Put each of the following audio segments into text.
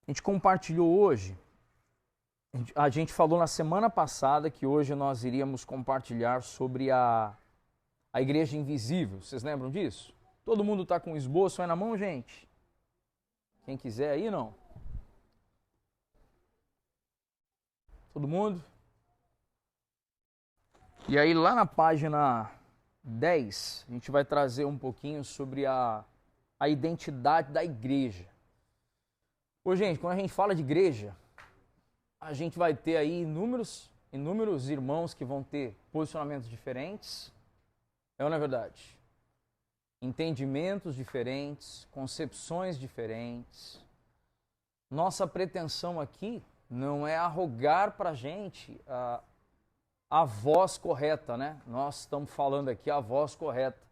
A gente compartilhou hoje, a gente falou na semana passada que hoje nós iríamos compartilhar sobre a igreja invisível. Vocês lembram disso? Todo mundo está com o esboço aí na mão, gente? Quem quiser aí, não? Todo mundo? E aí lá na página 10, a gente vai trazer um pouquinho sobre a identidade da igreja. Ô, gente, quando a gente fala de igreja, a gente vai ter aí inúmeros irmãos que vão ter posicionamentos diferentes. É ou não é verdade? Entendimentos diferentes, concepções diferentes. Nossa pretensão aqui não é arrogar para a gente a voz correta, né? Nós estamos falando aqui a voz correta,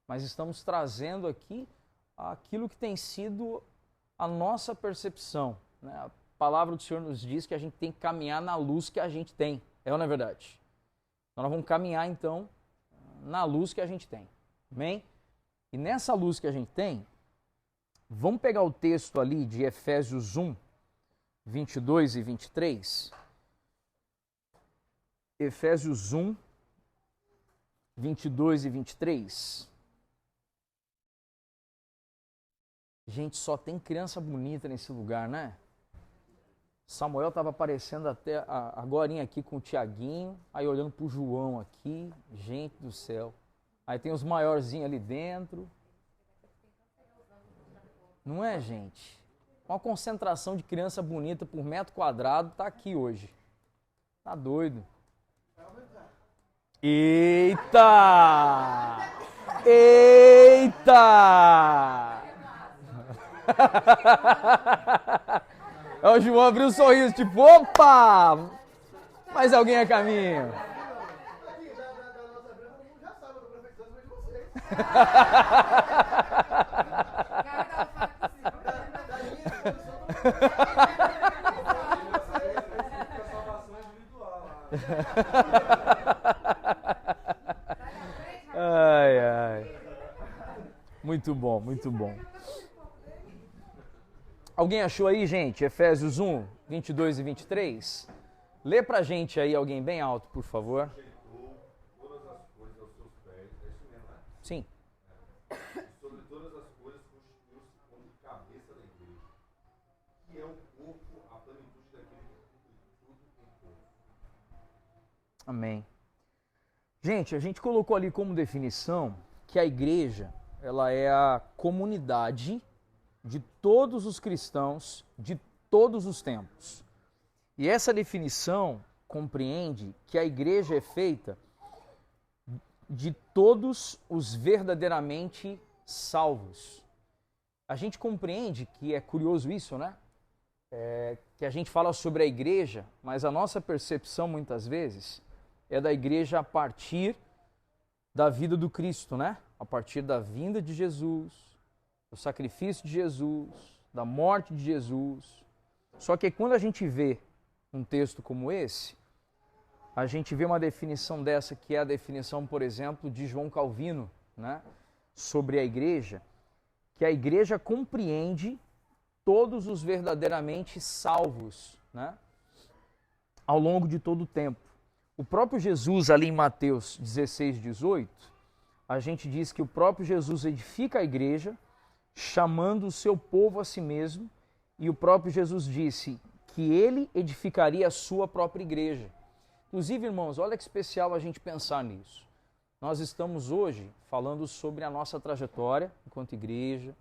mas estamos trazendo aqui aquilo que tem sido a nossa percepção, né? A palavra do Senhor nos diz que a gente tem que caminhar na luz que a gente tem. É ou não é verdade? Então nós vamos caminhar então na luz que a gente tem. Amém? E nessa luz que a gente tem, vamos pegar o texto ali de Efésios 1, 22 e 23. Efésios 1, 22 e 23. Gente, só tem criança bonita nesse lugar, né? Samuel estava aparecendo até agorinha aqui com o Tiaguinho, aí olhando pro João aqui, gente do céu. Aí tem os maiorzinhos ali dentro. Não é, gente? Uma concentração de criança bonita por metro quadrado tá aqui hoje. Tá doido. Eita! Eita! É o João abriu um sorriso, tipo, opa! Mais alguém a caminho. Ai, ai. Muito bom, muito bom. Alguém achou aí, gente? Efésios 1, 22 e 23? Lê pra gente aí, alguém bem alto, por favor. Todas as coisas aos seus pés, é isso mesmo, né? Sim. Sobre todas as coisas constituiu-se como cabeça da igreja, que é o corpo, a plenitude daquele que tudo em todos. Amém. Gente, a gente colocou ali como definição que a igreja, ela é a comunidade de todos os cristãos de todos os tempos. E essa definição compreende que a igreja é feita de todos os verdadeiramente salvos. A gente compreende que é curioso isso, né? Que a gente fala sobre a igreja, mas a nossa percepção muitas vezes é da igreja a partir da vida do Cristo, né? A partir da vinda de Jesus, do sacrifício de Jesus, da morte de Jesus. Só que quando a gente vê um texto como esse, a gente vê uma definição dessa, que é a definição, por exemplo, de João Calvino, né, sobre a igreja, que a igreja compreende todos os verdadeiramente salvos, né, ao longo de todo o tempo. O próprio Jesus, ali em Mateus 16, 18, a gente diz que o próprio Jesus edifica a igreja, chamando o seu povo a si mesmo, e o próprio Jesus disse que ele edificaria a sua própria igreja. Inclusive, irmãos, olha que especial a gente pensar nisso. Nós estamos hoje falando sobre a nossa trajetória enquanto igreja,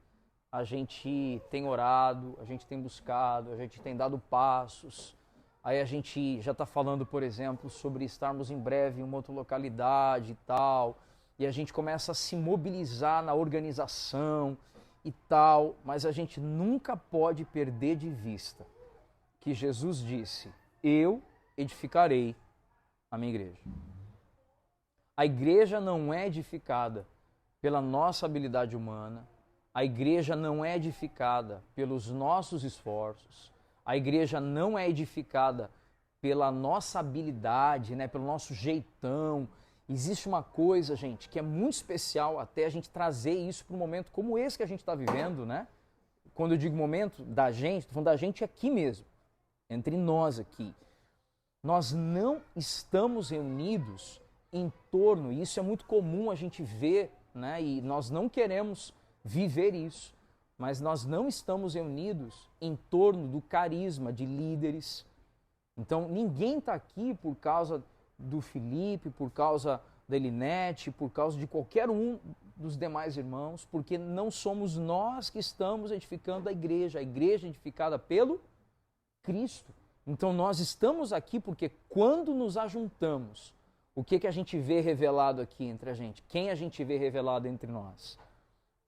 a gente tem orado, a gente tem buscado, a gente tem dado passos, aí a gente já está falando, por exemplo, sobre estarmos em breve em uma outra localidade e tal, e a gente começa a se mobilizar na organização e tal, mas a gente nunca pode perder de vista que Jesus disse: eu edificarei a minha igreja. A igreja não é edificada pela nossa habilidade humana, a igreja não é edificada pelos nossos esforços, a igreja não é edificada pela nossa habilidade, né, pelo nosso jeitão. Existe uma coisa, gente, que é muito especial até a gente trazer isso para um momento como esse que a gente está vivendo, né? quando eu digo momento da gente, estou falando da gente aqui mesmo, entre nós aqui. Nós não estamos reunidos em torno, e isso é muito comum a gente ver, né? E nós não queremos viver isso, mas nós não estamos reunidos em torno do carisma de líderes. Então, ninguém está aqui por causa do Felipe, por causa da Elinete, por causa de qualquer um dos demais irmãos, porque não somos nós que estamos edificando a igreja edificada pelo Cristo. Então, nós estamos aqui porque quando nos ajuntamos, o que a gente vê revelado aqui entre a gente? Quem a gente vê revelado entre nós?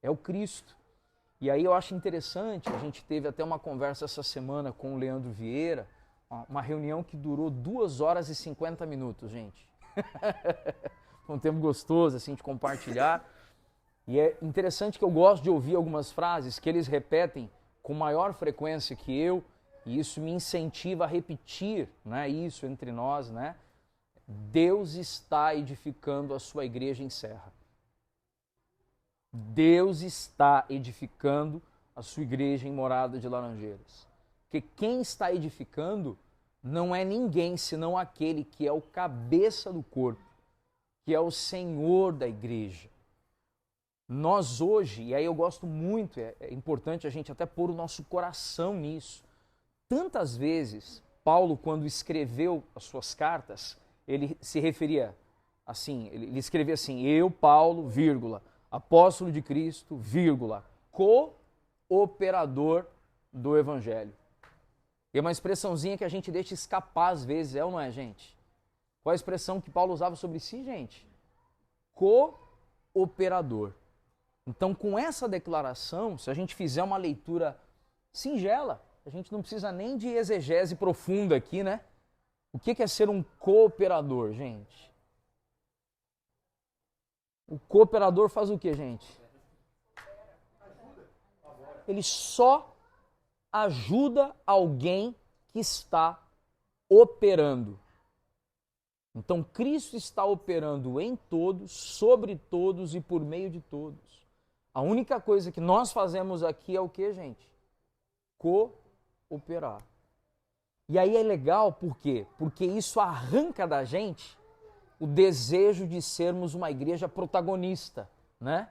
É o Cristo. E aí eu acho interessante, a gente teve até uma conversa essa semana com o Leandro Vieira, uma reunião que durou 2 horas e 50 minutos, gente. Foi um tempo gostoso, assim, de compartilhar. E é interessante que eu gosto de ouvir algumas frases que eles repetem com maior frequência que eu, e isso me incentiva a repetir, né, isso entre nós, né? Deus está edificando a sua igreja em Serra. Deus está edificando a sua igreja em Morada de Laranjeiras. Porque quem está edificando não é ninguém senão aquele que é o cabeça do corpo, que é o Senhor da igreja. Nós hoje, e aí eu gosto muito, é importante a gente até pôr o nosso coração nisso. Tantas vezes, Paulo, quando escreveu as suas cartas, ele se referia assim, ele escrevia assim, eu, Paulo, vírgula, apóstolo de Cristo, vírgula, cooperador do Evangelho. E é uma expressãozinha que a gente deixa escapar às vezes, é ou não é, gente? Qual a expressão que Paulo usava sobre si, gente? Cooperador. Então, com essa declaração, se a gente fizer uma leitura singela, a gente não precisa nem de exegese profunda aqui, né? O que é ser um cooperador, gente? O cooperador faz o que, gente? Ele só ajuda alguém que está operando. Então, Cristo está operando em todos, sobre todos e por meio de todos. A única coisa que nós fazemos aqui é o que, gente? Cooperar. E aí é legal, por quê? Porque isso arranca da gente o desejo de sermos uma igreja protagonista, né?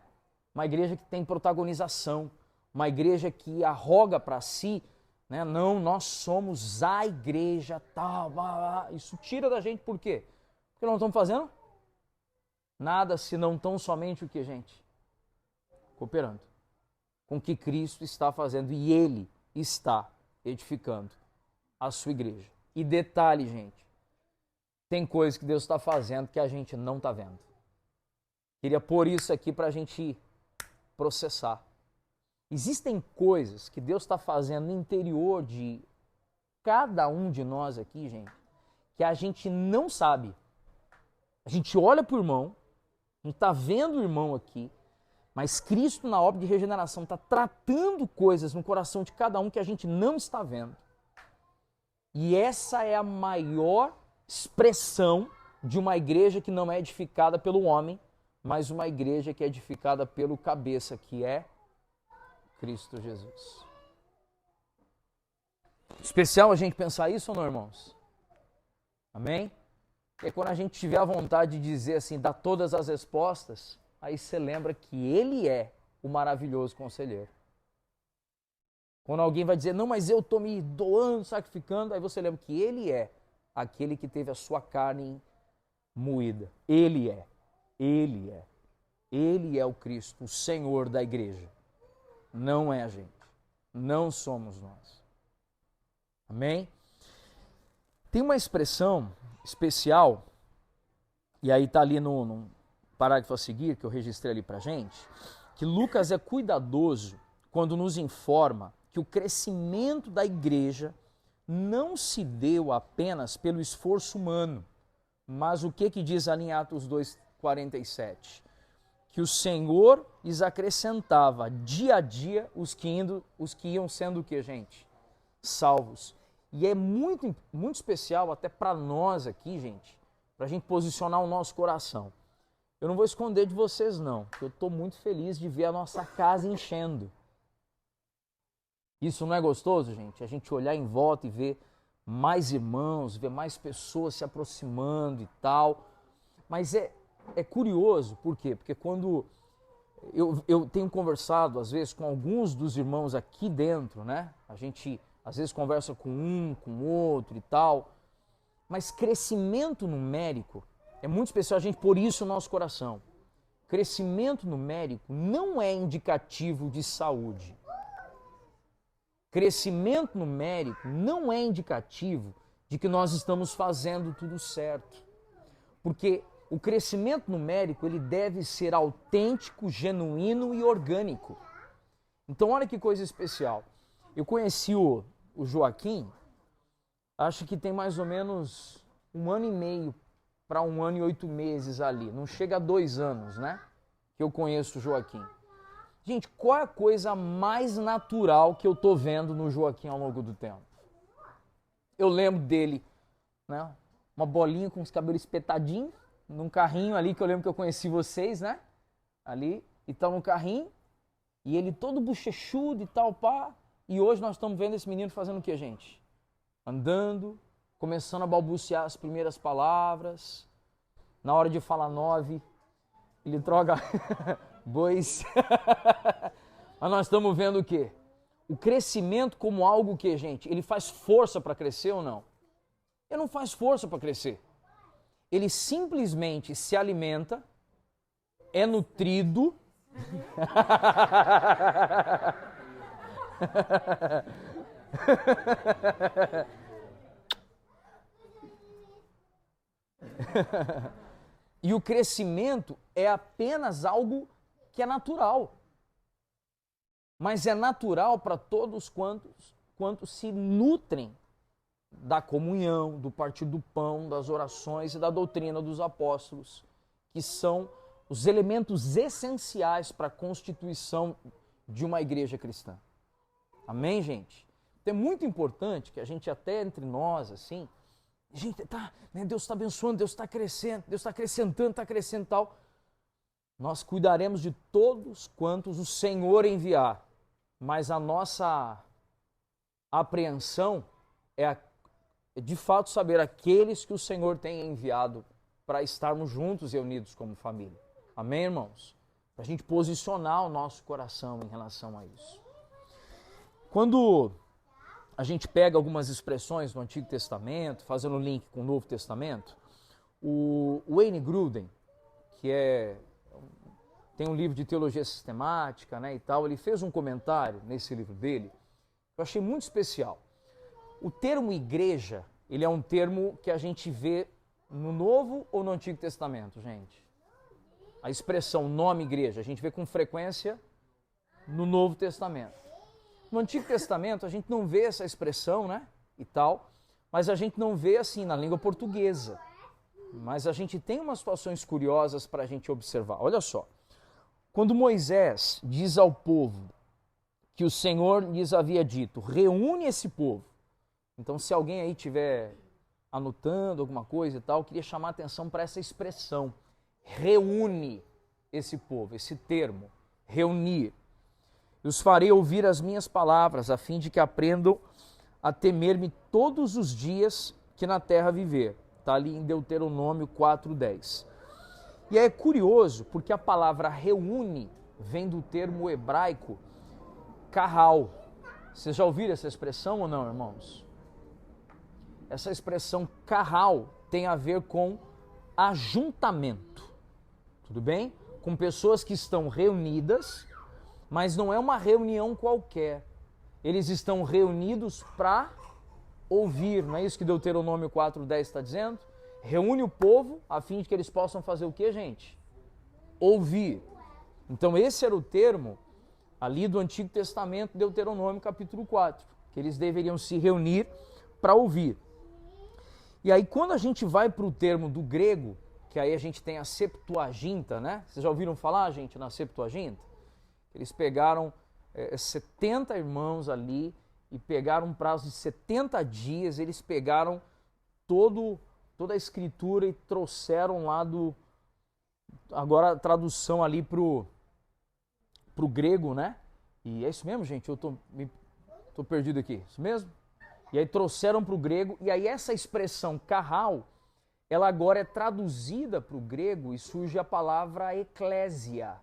Uma igreja que tem protagonização, uma igreja que arroga para si, né? Não, nós somos a igreja, tal, isso tira da gente por quê? Porque nós não estamos fazendo nada se não tão somente o que, gente? Cooperando com o que Cristo está fazendo e Ele está edificando a sua igreja. E detalhe, gente, tem coisas que Deus está fazendo que a gente não está vendo. Queria pôr isso aqui para a gente processar. Existem coisas que Deus está fazendo no interior de cada um de nós aqui, gente, que a gente não sabe. A gente olha para o irmão, a gente está vendo o irmão aqui, mas Cristo, na obra de regeneração, está tratando coisas no coração de cada um que a gente não está vendo. E essa é a maior expressão de uma igreja que não é edificada pelo homem, mas uma igreja que é edificada pelo cabeça, que é Cristo Jesus. Especial a gente pensar isso ou não, irmãos? Amém? É quando a gente tiver a vontade de dizer assim, dar todas as respostas, aí você lembra que Ele é o maravilhoso conselheiro. Quando alguém vai dizer, não, mas eu estou me doando, sacrificando, aí você lembra que Ele é aquele que teve a sua carne moída. Ele é. Ele é. Ele é o Cristo, o Senhor da igreja. Não é a gente. Não somos nós. Amém? Tem uma expressão especial, e aí está ali no parágrafo a seguir, que eu registrei ali para a gente, que Lucas é cuidadoso quando nos informa que o crescimento da igreja não se deu apenas pelo esforço humano, mas o que diz ali em Atos 2,47? Que o Senhor lhes acrescentava dia a dia os que iam sendo o que, gente? Salvos. E é muito, muito especial até para nós aqui, gente, para a gente posicionar o nosso coração. Eu não vou esconder de vocês, não, porque eu estou muito feliz de ver a nossa casa enchendo. Isso não é gostoso, gente? A gente olhar em volta e ver mais irmãos, ver mais pessoas se aproximando e tal. Mas é curioso, por quê? Porque quando eu tenho conversado, às vezes, com alguns dos irmãos aqui dentro, né? A gente, às vezes, conversa com um, com outro e tal. Mas crescimento numérico é muito especial a gente pôr isso no nosso coração. Crescimento numérico não é indicativo de saúde. Crescimento numérico não é indicativo de que nós estamos fazendo tudo certo. Porque o crescimento numérico ele deve ser autêntico, genuíno e orgânico. Então olha que coisa especial. Eu conheci o Joaquim, acho que tem mais ou menos 1 ano e meio para 1 ano e 8 meses ali. Não chega a 2 anos, né? Que eu conheço o Joaquim. Gente, qual é a coisa mais natural que eu tô vendo no Joaquim ao longo do tempo? Eu lembro dele, né? Uma bolinha com os cabelos espetadinhos, num carrinho ali, que eu lembro que eu conheci vocês, né? Ali, e tá no carrinho, e ele todo bochechudo e tal, pá. E hoje nós estamos vendo esse menino fazendo o que, gente? Andando, começando a balbuciar as primeiras palavras. Na hora de falar 9, ele troca bois. Mas nós estamos vendo o quê? O crescimento como algo que, gente, ele faz força para crescer ou não? Ele não faz força para crescer. Ele simplesmente se alimenta, é nutrido. E o crescimento é apenas algo que é natural. Mas é natural para todos quantos se nutrem da comunhão, do partir do pão, das orações e da doutrina dos apóstolos, que são os elementos essenciais para a constituição de uma igreja cristã. Amém, gente? Então é muito importante que a gente até entre nós, assim, gente, tá, né, Deus está abençoando, Deus está crescendo, Deus está acrescentando, está crescendo e tal. Nós cuidaremos de todos quantos o Senhor enviar, mas a nossa apreensão é de fato saber aqueles que o Senhor tem enviado para estarmos juntos e unidos como família. Amém, irmãos? Para a gente posicionar o nosso coração em relação a isso. Quando a gente pega algumas expressões do Antigo Testamento, fazendo link com o Novo Testamento, o Wayne Grudem, que tem um livro de teologia sistemática, né, e tal, ele fez um comentário nesse livro dele, que eu achei muito especial. O termo igreja, ele é um termo que a gente vê no Novo ou no Antigo Testamento, gente? A expressão nome igreja, a gente vê com frequência no Novo Testamento. No Antigo Testamento a gente não vê essa expressão, né, e tal, mas a gente não vê assim na língua portuguesa. Mas a gente tem umas situações curiosas para a gente observar. Olha só, quando Moisés diz ao povo que o Senhor lhes havia dito, reúne esse povo. Então, se alguém aí estiver anotando alguma coisa e tal, eu queria chamar a atenção para essa expressão, reúne esse povo, esse termo, reunir. E os farei ouvir as minhas palavras, a fim de que aprendam a temer-me todos os dias que na terra viver. Está ali em Deuteronômio 4:10. E é curioso, porque a palavra reúne vem do termo hebraico carral. Vocês já ouviram essa expressão ou não, irmãos? Essa expressão carral tem a ver com ajuntamento. Tudo bem? Com pessoas que estão reunidas, mas não é uma reunião qualquer. Eles estão reunidos para ouvir, não é isso que Deuteronômio 4:10 está dizendo? Reúne o povo a fim de que eles possam fazer o que, gente? Ouvir. Então esse era o termo ali do Antigo Testamento, Deuteronômio capítulo 4, que eles deveriam se reunir para ouvir. E aí quando a gente vai para o termo do grego, que aí a gente tem a Septuaginta, né? Vocês já ouviram falar, gente, na Septuaginta? Eles pegaram 70 irmãos ali e pegaram um prazo de 70 dias, eles pegaram toda a escritura e trouxeram lá agora a tradução ali pro grego, né? E é isso mesmo, gente, eu tô Estou perdido aqui, isso mesmo? E aí trouxeram para o grego, e aí essa expressão carral, ela agora é traduzida para o grego e surge a palavra eclésia.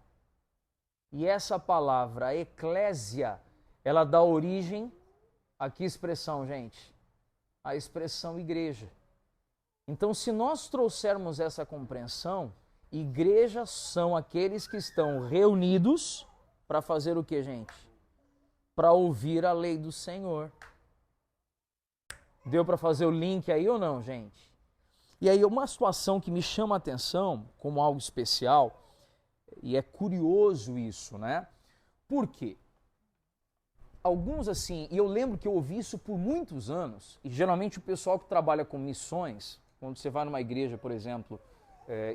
E essa palavra eclésia, ela dá origem a que expressão, gente? A expressão igreja. Então, se nós trouxermos essa compreensão, igrejas são aqueles que estão reunidos para fazer o que, gente? Para ouvir a lei do Senhor. Deu para fazer o link aí ou não, gente? E aí uma situação que me chama a atenção como algo especial, e é curioso isso, né? Por quê? Alguns assim, e eu lembro que eu ouvi isso por muitos anos, e geralmente o pessoal que trabalha com missões, quando você vai numa igreja, por exemplo,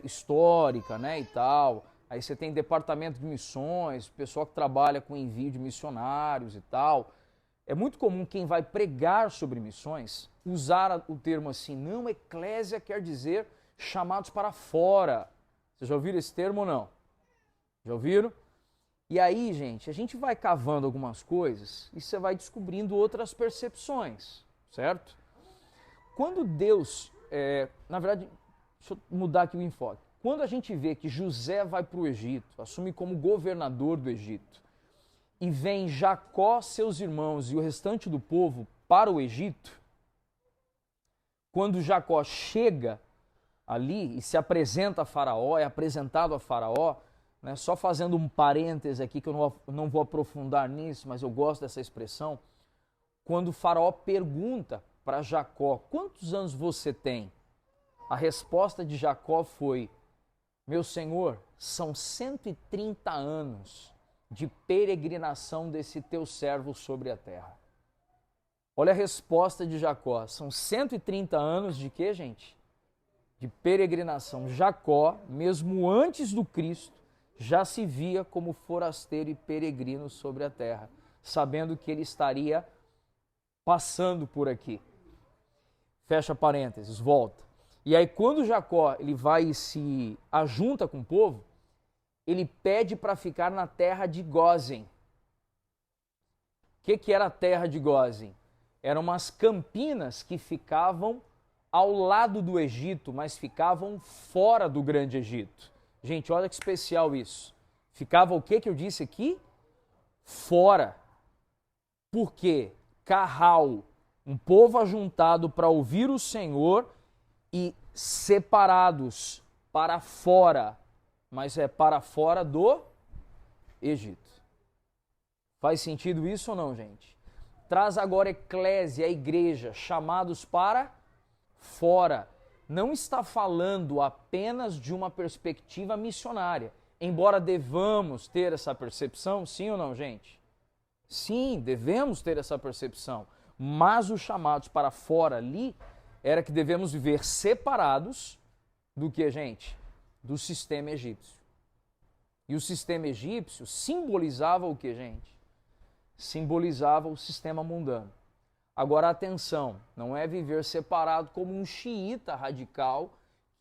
histórica, né, e tal, aí você tem departamento de missões, pessoal que trabalha com envio de missionários e tal. É muito comum quem vai pregar sobre missões usar o termo assim, não, eclésia quer dizer chamados para fora. Vocês já ouviram esse termo ou não? Já ouviram? E aí, gente, a gente vai cavando algumas coisas e você vai descobrindo outras percepções, certo? Quando Deus, na verdade, deixa eu mudar aqui o enfoque. Quando a gente vê que José vai para o Egito, assume como governador do Egito, e vem Jacó, seus irmãos e o restante do povo para o Egito, quando Jacó chega ali e se apresenta a Faraó, é apresentado a Faraó, né, só fazendo um parêntese aqui que eu não vou aprofundar nisso, mas eu gosto dessa expressão, quando o Faraó pergunta para Jacó, quantos anos você tem? A resposta de Jacó foi, meu senhor, são 130 anos de peregrinação desse teu servo sobre a terra. Olha a resposta de Jacó. São 130 anos de quê, gente? De peregrinação. Jacó, mesmo antes do Cristo, já se via como forasteiro e peregrino sobre a terra, sabendo que ele estaria passando por aqui. Fecha parênteses, volta. E aí quando Jacó ele vai e se ajunta com o povo, ele pede para ficar na terra de Gósen. O que era a terra de Gósen? Eram umas campinas que ficavam ao lado do Egito, mas ficavam fora do grande Egito. Gente, olha que especial isso. Ficava o que eu disse aqui? Fora. Por quê? Carral, um povo ajuntado para ouvir o Senhor e separados para fora, mas é para fora do Egito. Faz sentido isso ou não, gente? Traz agora eclésia, a igreja, chamados para fora. Não está falando apenas de uma perspectiva missionária, embora devamos ter essa percepção, sim ou não, gente? Sim, devemos ter essa percepção, mas os chamados para fora ali era que devemos viver separados do que, gente? Do sistema egípcio. E o sistema egípcio simbolizava o que, gente? Simbolizava o sistema mundano. Agora, atenção, não é viver separado como um xiita radical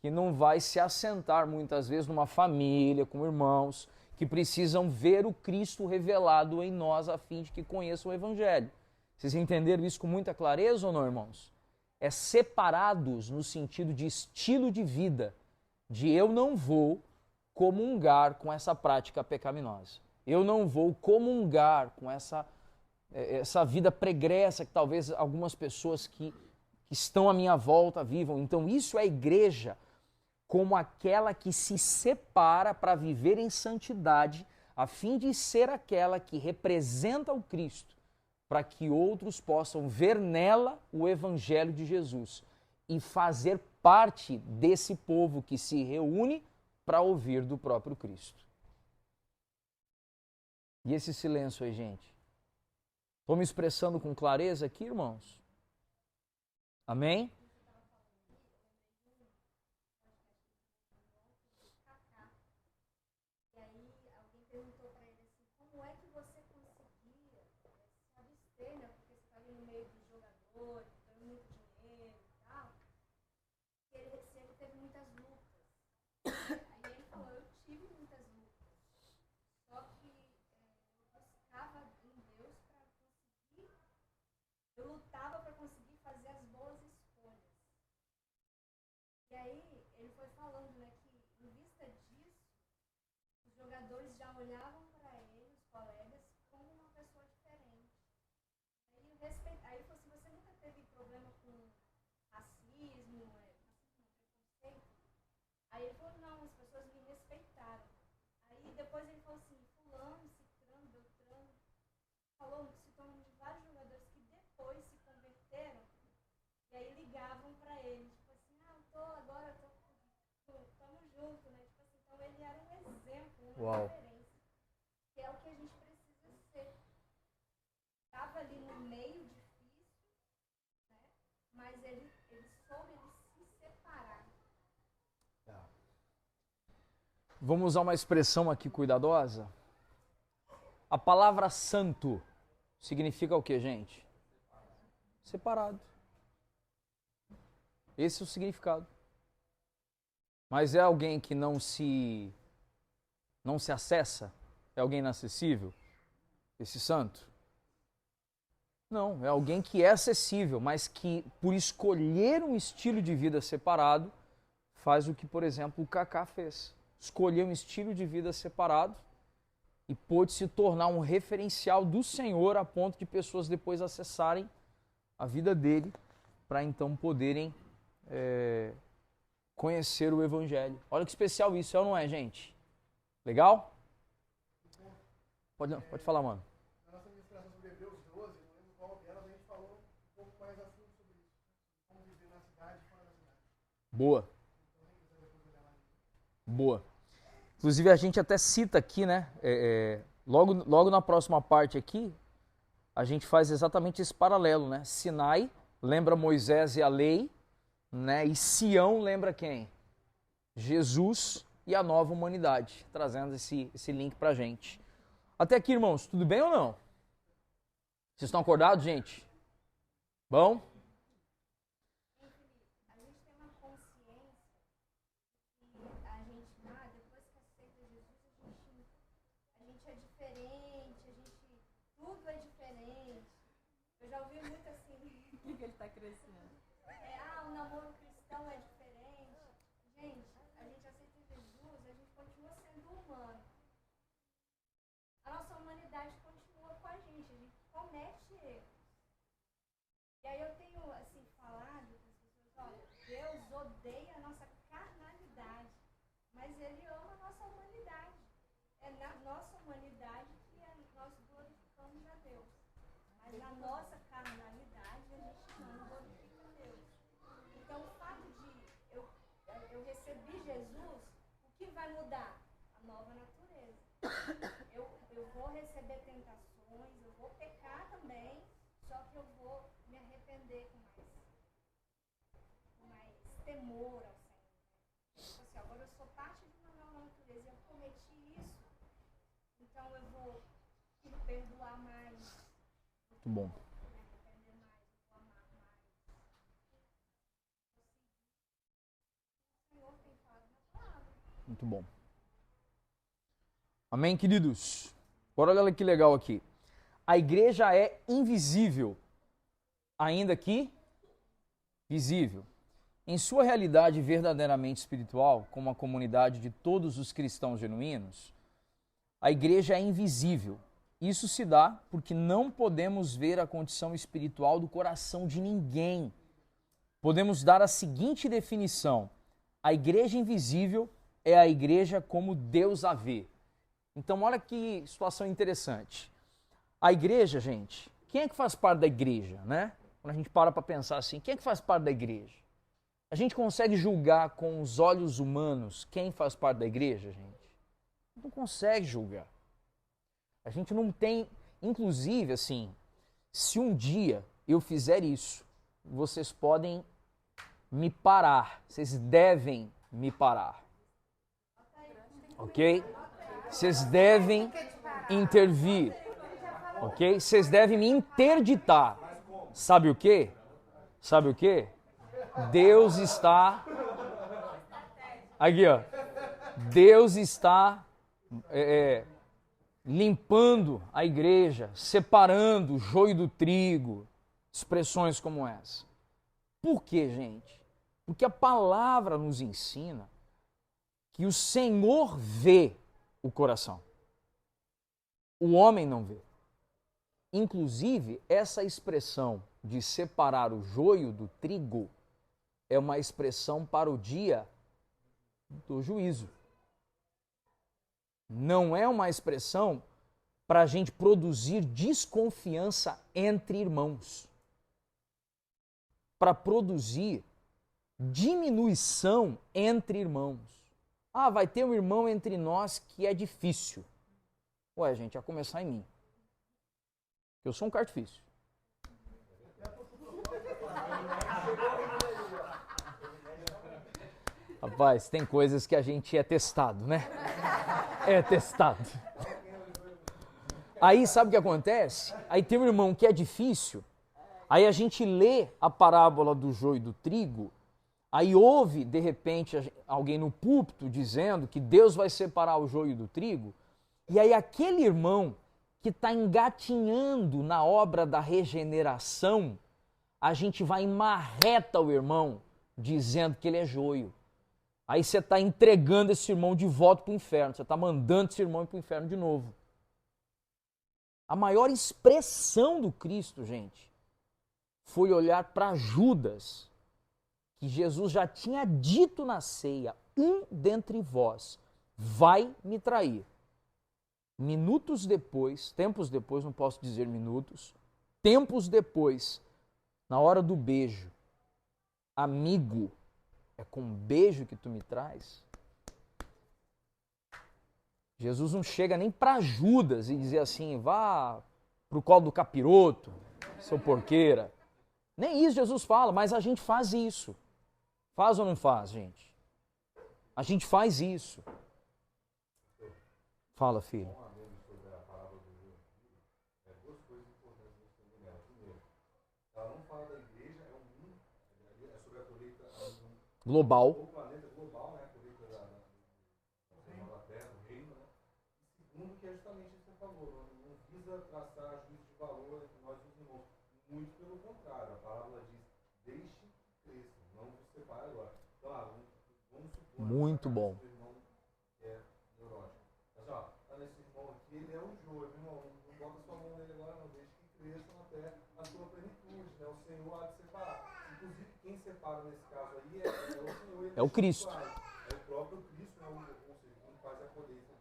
que não vai se assentar muitas vezes numa família, com irmãos, que precisam ver o Cristo revelado em nós a fim de que conheçam o Evangelho. Vocês entenderam isso com muita clareza ou não, irmãos? É separados no sentido de estilo de vida, de eu não vou comungar com essa prática pecaminosa. Eu não vou comungar com essa vida pregressa que talvez algumas pessoas que estão à minha volta vivam. Então isso é a igreja como aquela que se separa para viver em santidade, a fim de ser aquela que representa o Cristo, para que outros possam ver nela o Evangelho de Jesus e fazer parte desse povo que se reúne para ouvir do próprio Cristo. E esse silêncio aí, gente? Estou me expressando com clareza aqui, irmãos? Amém? E aí alguém perguntou para ele assim, como é que você conseguia se abster, né? Porque você está ali no meio dos jogadores, ganhando muito dinheiro e tal. E ele sempre teve muitas lutas. Aí ele falou, eu tive muitas lutas. Só que eu buscava em Deus para conseguir aí ele foi falando, né, que em vista disso, os jogadores já olhavam para ele, os colegas, como uma pessoa diferente. Aí ele falou assim, você nunca teve problema com racismo, preconceito? Aí ele falou, não, as pessoas me respeitaram. Aí depois ele falou assim, fulano, ciclano, beltrano, citou o nome de vários jogadores que depois se converteram, e aí ligavam para ele, tipo assim, tamo junto, né? Tipo assim, então ele era um exemplo, uma referência, que é o que a gente precisa ser. Estava ali no meio difícil, né? Mas ele soube se separar. Vamos usar uma expressão aqui cuidadosa? A palavra santo significa o que, gente? Separado. Esse é o significado. Mas é alguém que não se acessa? É alguém inacessível? Esse santo? Não, é alguém que é acessível, mas que por escolher um estilo de vida separado, faz o que, por exemplo, o Kaká fez. Escolheu um estilo de vida separado e pôde se tornar um referencial do Senhor a ponto de pessoas depois acessarem a vida dele para então poderem conhecer o Evangelho. Olha que especial isso, é ou não é, gente? Legal? Pode falar, mano. Na nossa ministração sobre Hebreus 12, não lembro qual delas, a gente falou um pouco mais a fundo sobre isso. Como viver na cidade e fora da cidade. Boa. Boa. Inclusive a gente até cita aqui, né? Logo na próxima parte aqui, a gente faz exatamente esse paralelo, né? Sinai lembra Moisés e a lei, né? E Sião lembra quem? Jesus e a nova humanidade, trazendo esse link pra gente. Até aqui, irmãos, tudo bem ou não? Vocês estão acordados, gente? Bom? A gente tem uma consciência que a gente, depois que aceita Jesus, a gente é diferente, tudo é diferente. Eu já ouvi muito assim. O que ele está crescendo? O namoro cristão é diferente. Gente, a gente aceita Jesus, a gente continua sendo humano. A nossa humanidade continua com a gente comete erros. E aí eu tenho, assim, falado com as pessoas, olha, Deus odeia a nossa carnalidade, mas Ele ama a nossa humanidade. É na nossa humanidade que nós glorificamos a Deus. Mas na nossa carnalidade a gente não glorifica a Deus. Então o fato de eu receber Jesus, o que vai mudar? A nova natureza. Eu vou receber tentações, eu vou pecar também, só que eu vou me arrepender com mais temor ao Senhor. Tipo assim, agora eu sou parte de uma nova natureza, eu cometi isso, então eu vou me perdoar mais. Muito bom. Me arrepender mais, vou amar mais. O Senhor tem falado na palavra. Muito bom. Amém, queridos? Agora olha que legal aqui. A igreja é invisível, ainda que visível. Em sua realidade verdadeiramente espiritual, como a comunidade de todos os cristãos genuínos, a igreja é invisível. Isso se dá porque não podemos ver a condição espiritual do coração de ninguém. Podemos dar a seguinte definição: a igreja invisível é a igreja como Deus a vê. Então, olha que situação interessante. A igreja, gente, quem é que faz parte da igreja, né? Quando a gente para pensar assim, quem é que faz parte da igreja? A gente consegue julgar com os olhos humanos quem faz parte da igreja, gente? Não consegue julgar. A gente não tem, inclusive, assim, se um dia eu fizer isso, vocês podem me parar, vocês devem me parar. Ok? Vocês devem intervir, ok? Vocês devem me interditar. Sabe o quê? Sabe o quê? Deus está... Aqui, ó. Deus está limpando a igreja, separando o joio do trigo. Expressões como essa. Por quê, gente? Porque a palavra nos ensina que o Senhor vê o coração. O homem não vê. Inclusive, essa expressão de separar o joio do trigo é uma expressão para o dia do juízo. Não é uma expressão para a gente produzir desconfiança entre irmãos. Para produzir diminuição entre irmãos. Ah, vai ter um irmão entre nós que é difícil. Ué, gente, a começar em mim. Eu sou um cara difícil. Rapaz, tem coisas que a gente é testado, né? É testado. Aí sabe o que acontece? Aí tem um irmão que é difícil, aí a gente lê a parábola do joio e do trigo, aí ouve, de repente, alguém no púlpito dizendo que Deus vai separar o joio do trigo, e aí aquele irmão que está engatinhando na obra da regeneração, a gente vai e marreta o irmão, dizendo que ele é joio. Aí você está entregando esse irmão de volta para o inferno, você está mandando esse irmão para o inferno de novo. A maior expressão do Cristo, gente, foi olhar para Judas, que Jesus já tinha dito na ceia, um dentre vós vai me trair. Minutos depois, tempos depois, não posso dizer minutos, tempos depois, na hora do beijo, amigo, é com um beijo que tu me traz? Jesus não chega nem para Judas e dizer assim, vá pro colo do capiroto, seu porqueira. Nem isso Jesus fala, mas a gente faz isso. Faz ou não faz, gente? A gente faz isso. Fala, filho. Global. O planeta global, né? A colheita da terra, do reino, né? E segundo, que é justamente isso que você falou, não visa traçar juízo de valor entre nós e os irmãos. Muito pelo contrário, a palavra diz, deixe que cresça, não se separe agora. Claro, vamos supor Muito bom. que o irmão é neurótico. Mas ó, tá nesse irmão aqui, ele é um joio, irmão, não bota sua mão nele agora, não, deixe que cresça até a sua plenitude, né? O Senhor há de separar. Inclusive, quem separa nesse caso aí é o Senhor. É o Cristo. É o próprio Cristo, né? Ou seja, quem faz a colheita.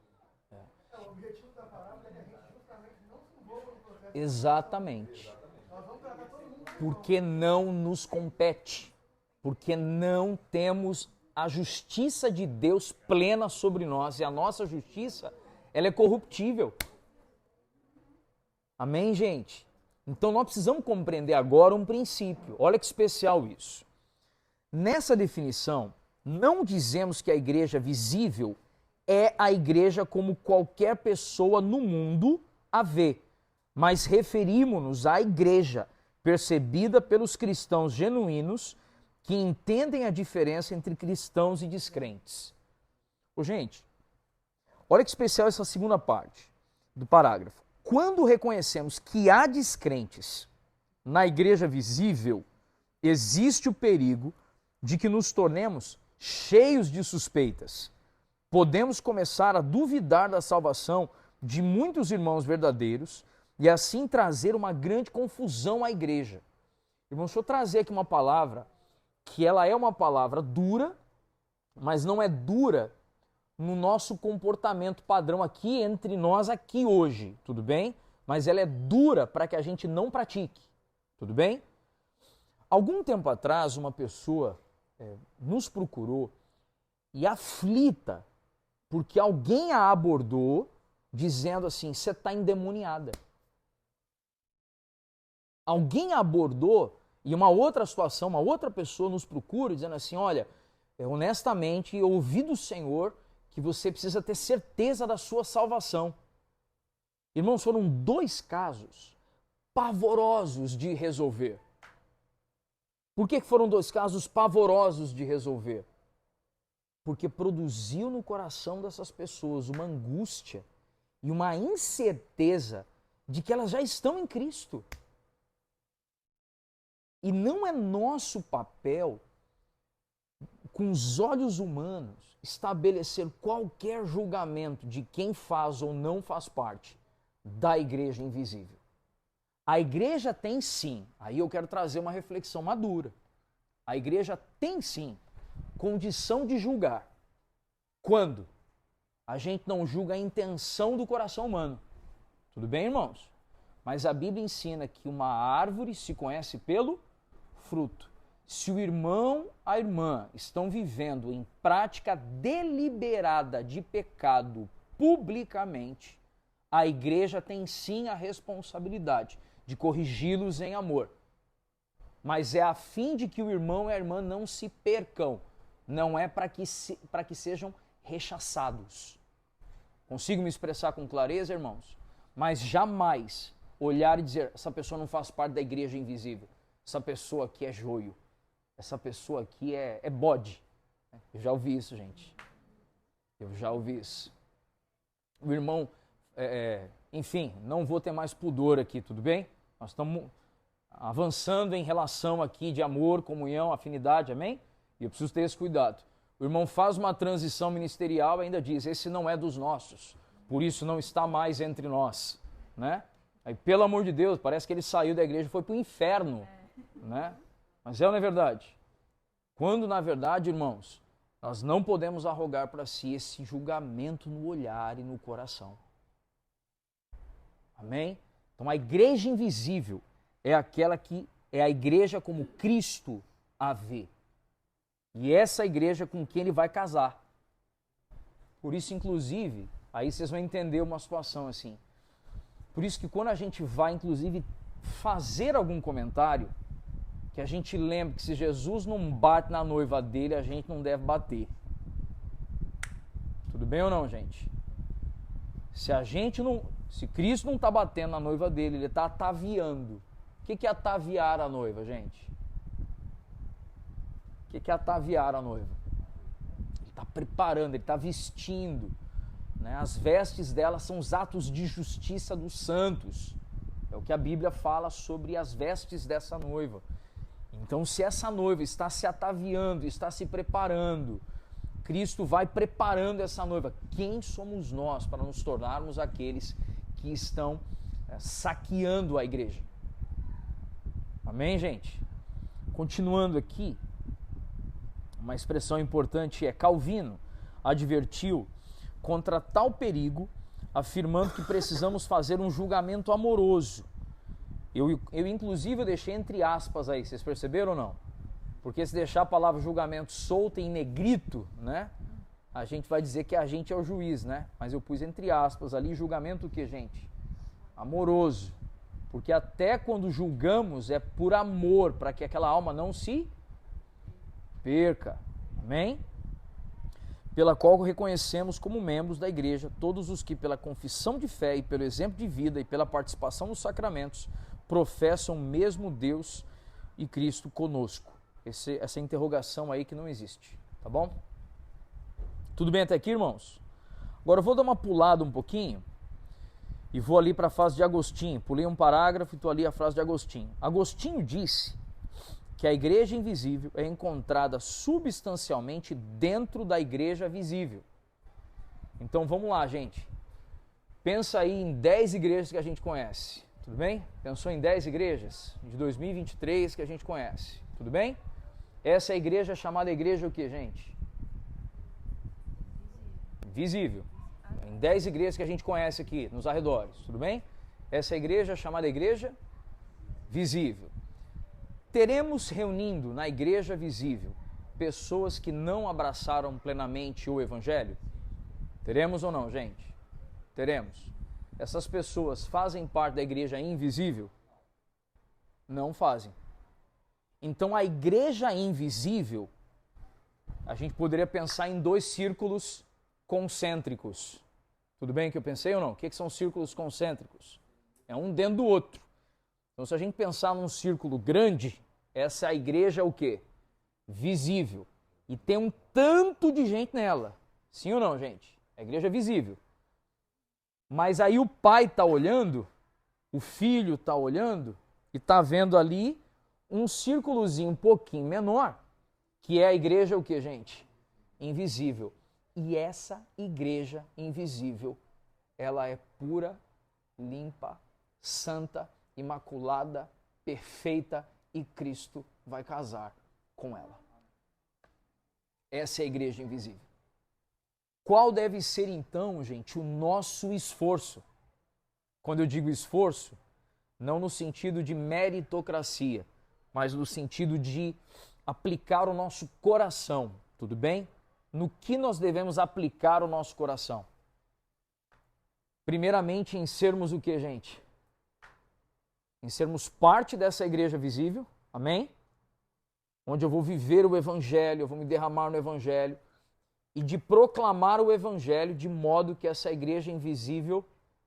O objetivo da parábola é que a gente justamente não se envolva no processo. Exatamente. Nós vamos tratar todo mundo. Porque não nos compete. Porque não temos a justiça de Deus plena sobre nós. E a nossa justiça, ela é corruptível. Amém, gente? Então nós precisamos compreender agora um princípio. Olha que especial isso. Nessa definição, não dizemos que a igreja visível é a igreja como qualquer pessoa no mundo a vê, mas referimos-nos à igreja percebida pelos cristãos genuínos que entendem a diferença entre cristãos e descrentes. Ô, gente, olha que especial essa segunda parte do parágrafo. Quando reconhecemos que há descrentes na igreja visível, existe o perigo de que nos tornemos cheios de suspeitas. Podemos começar a duvidar da salvação de muitos irmãos verdadeiros e assim trazer uma grande confusão à igreja. Irmãos, deixa eu trazer aqui uma palavra que ela é uma palavra dura, mas não é dura no nosso comportamento padrão aqui entre nós aqui hoje, tudo bem? Mas ela é dura para que a gente não pratique, tudo bem? Algum tempo atrás, uma pessoa nos procurou e aflita, porque alguém a abordou dizendo assim, você está endemoniada. Alguém a abordou e uma outra situação, uma outra pessoa nos procura dizendo assim, olha, honestamente, eu ouvi do Senhor que você precisa ter certeza da sua salvação. Irmãos, foram 2 casos pavorosos de resolver. Por que foram 2 casos pavorosos de resolver? Porque produziu no coração dessas pessoas uma angústia e uma incerteza de que elas já estão em Cristo. E não é nosso papel com os olhos humanos, estabelecer qualquer julgamento de quem faz ou não faz parte da igreja invisível. A igreja tem sim, aí eu quero trazer uma reflexão madura. A igreja tem sim condição de julgar. Quando? A gente não julga a intenção do coração humano. Tudo bem, irmãos? Mas a Bíblia ensina que uma árvore se conhece pelo fruto. Se o irmão, a irmã estão vivendo em prática deliberada de pecado publicamente, a igreja tem sim a responsabilidade de corrigi-los em amor. Mas é a fim de que o irmão e a irmã não se percam. Não é para que sejam rechaçados. Consigo me expressar com clareza, irmãos? Mas jamais olhar e dizer, essa pessoa não faz parte da igreja invisível. Essa pessoa aqui é joio. Essa pessoa aqui é bode. Eu já ouvi isso, gente. Eu já ouvi isso. O irmão, enfim, não vou ter mais pudor aqui, tudo bem? Nós estamos avançando em relação aqui de amor, comunhão, afinidade, amém? E eu preciso ter esse cuidado. O irmão faz uma transição ministerial e ainda diz, esse não é dos nossos, por isso não está mais entre nós, né? Aí, pelo amor de Deus, parece que ele saiu da igreja e foi para o inferno, né? Mas não é verdade. Quando, na verdade, irmãos, nós não podemos arrogar para si esse julgamento no olhar e no coração. Amém? Então, a igreja invisível é aquela que é a igreja como Cristo a vê. E essa igreja com quem ele vai casar. Por isso, inclusive, aí vocês vão entender uma situação assim. Por isso que quando a gente vai, inclusive, fazer algum comentário, que a gente lembre que se Jesus não bate na noiva dele, a gente não deve bater. Tudo bem ou não, gente? Se Cristo não está batendo na noiva dele, ele está ataviando. O que é ataviar a noiva, gente? O que é ataviar a noiva? Ele está preparando, ele está vestindo. Né? As vestes dela são os atos de justiça dos santos. É o que a Bíblia fala sobre as vestes dessa noiva. Então, se essa noiva está se ataviando, está se preparando, Cristo vai preparando essa noiva. Quem somos nós para nos tornarmos aqueles que estão saqueando a igreja? Amém, gente? Continuando aqui, uma expressão importante é: Calvino advertiu contra tal perigo, afirmando que precisamos fazer um julgamento amoroso. Eu inclusive, eu deixei entre aspas aí, vocês perceberam ou não? Porque se deixar a palavra julgamento solta em negrito, né? A gente vai dizer que a gente é o juiz, né? Mas eu pus entre aspas ali, julgamento o que, gente? Amoroso. Porque até quando julgamos é por amor, para que aquela alma não se perca. Amém? Pela qual reconhecemos como membros da igreja todos os que pela confissão de fé e pelo exemplo de vida e pela participação nos sacramentos professam o mesmo Deus e Cristo conosco. Essa interrogação aí que não existe, tá bom? Tudo bem até aqui, irmãos? Agora eu vou dar uma pulada um pouquinho e vou ali para a frase de Agostinho. Pulei um parágrafo e estou ali a frase de Agostinho. Agostinho disse que a igreja invisível é encontrada substancialmente dentro da igreja visível. Então vamos lá, gente. Pensa aí em 10 igrejas que a gente conhece, tudo bem? Pensou em 10 igrejas de 2023 que a gente conhece, tudo bem? Essa é a igreja chamada igreja o que, gente? Visível. Em 10 igrejas que a gente conhece aqui, nos arredores, tudo bem? Essa é a igreja chamada igreja visível. Teremos reunindo na igreja visível pessoas que não abraçaram plenamente o evangelho? Teremos ou não, gente? Teremos. Essas pessoas fazem parte da igreja invisível? Não fazem. Então a igreja invisível, a gente poderia pensar em 2 círculos concêntricos. Tudo bem que eu pensei ou não? O que são círculos concêntricos? É um dentro do outro. Então, se a gente pensar num círculo grande, essa é a igreja o quê? Visível. E tem um tanto de gente nela. Sim ou não, gente? A igreja é visível. Mas aí o pai está olhando, o filho está olhando e está vendo ali um círculozinho um pouquinho menor, que é a igreja o que, gente? Invisível. E essa igreja invisível, ela é pura, limpa, santa, imaculada, perfeita, e Cristo vai casar com ela. Essa é a igreja invisível. Qual deve ser, então, gente, o nosso esforço? Quando eu digo esforço, não no sentido de meritocracia, mas no sentido de aplicar o nosso coração, tudo bem? No que nós devemos aplicar o nosso coração? Primeiramente, em sermos o que, gente? Em sermos parte dessa igreja visível, amém? Onde eu vou viver o evangelho, eu vou me derramar no evangelho, e de proclamar o evangelho de modo que essa igreja invisível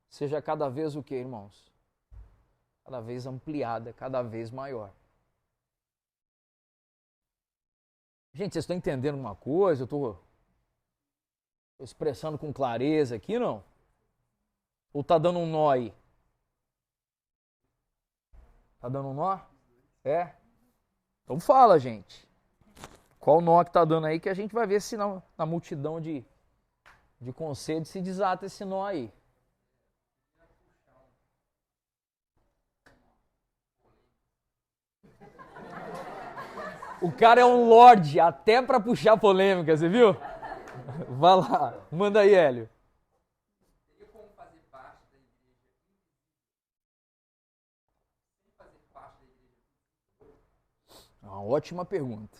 seja cada vez o que, irmãos? Cada vez ampliada, cada vez maior. Gente, vocês estão entendendo uma coisa? Eu estou expressando com clareza aqui, não? Ou está dando um nó aí? Está dando um nó? É? Então fala, gente. Qual nó que está dando aí que a gente vai ver se na multidão de conselhos se desata esse nó aí. O cara é um lorde até para puxar polêmica, você viu? Vai lá, manda aí, Hélio. Teria como fazer parte da igreja sem fazer parte da igreja? Uma ótima pergunta.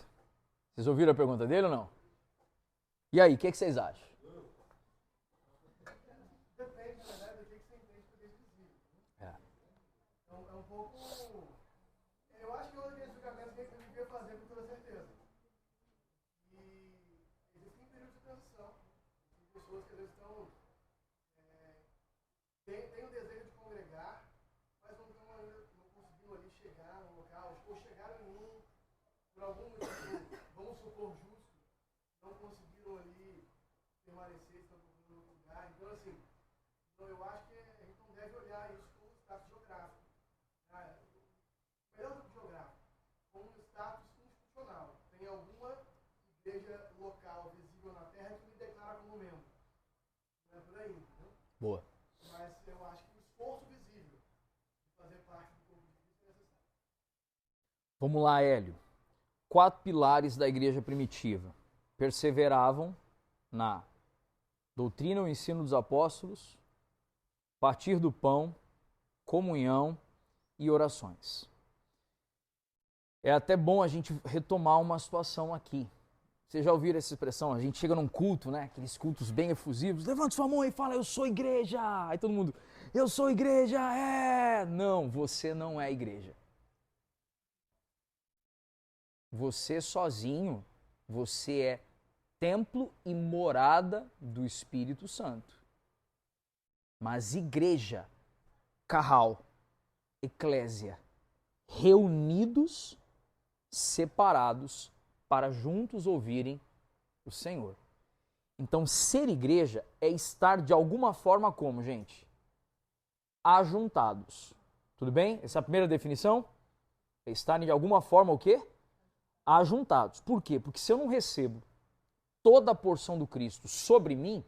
Vocês ouviram a pergunta dele ou não? E aí, o que vocês acham? Depende, na verdade, do que você entende por visível. É. Então, é um pouco... Eu acho que é um daqueles julgamentos que a gente devia fazer com toda certeza. E existem períodos de transição. Tem pessoas que às vezes estão... têm o desejo de congregar, mas não conseguiram ali chegar no local, ou chegaram em um, por algum motivo, vamos supor justo, não conseguiram ali permanecer, estão procurando outro lugar. Então, assim, eu acho que a gente não deve olhar isso como status geográfico. Melhor do que geográfico, como status institucional. Tem alguma igreja local visível na Terra que me declara como membro. Não é por aí, entendeu? Boa. Mas eu acho que o esforço visível de fazer parte do corpo de Cristo é necessário. Vamos lá, Hélio. 4 pilares da igreja primitiva. Perseveravam na doutrina e o ensino dos apóstolos, partir do pão, comunhão e orações. É até bom a gente retomar uma situação aqui. Vocês já ouviram essa expressão? A gente chega num culto, né? Aqueles cultos bem efusivos. Levanta sua mão e fala, eu sou igreja. Aí todo mundo, eu sou igreja, é. Não, você não é igreja. Você sozinho, você é templo e morada do Espírito Santo. Mas igreja, carral, eclésia, reunidos, separados, para juntos ouvirem o Senhor. Então, ser igreja é estar de alguma forma como, gente? Ajuntados. Tudo bem? Essa é a primeira definição? É estarem de alguma forma o quê? Ajuntados. Por quê? Porque se eu não recebo toda a porção do Cristo sobre mim,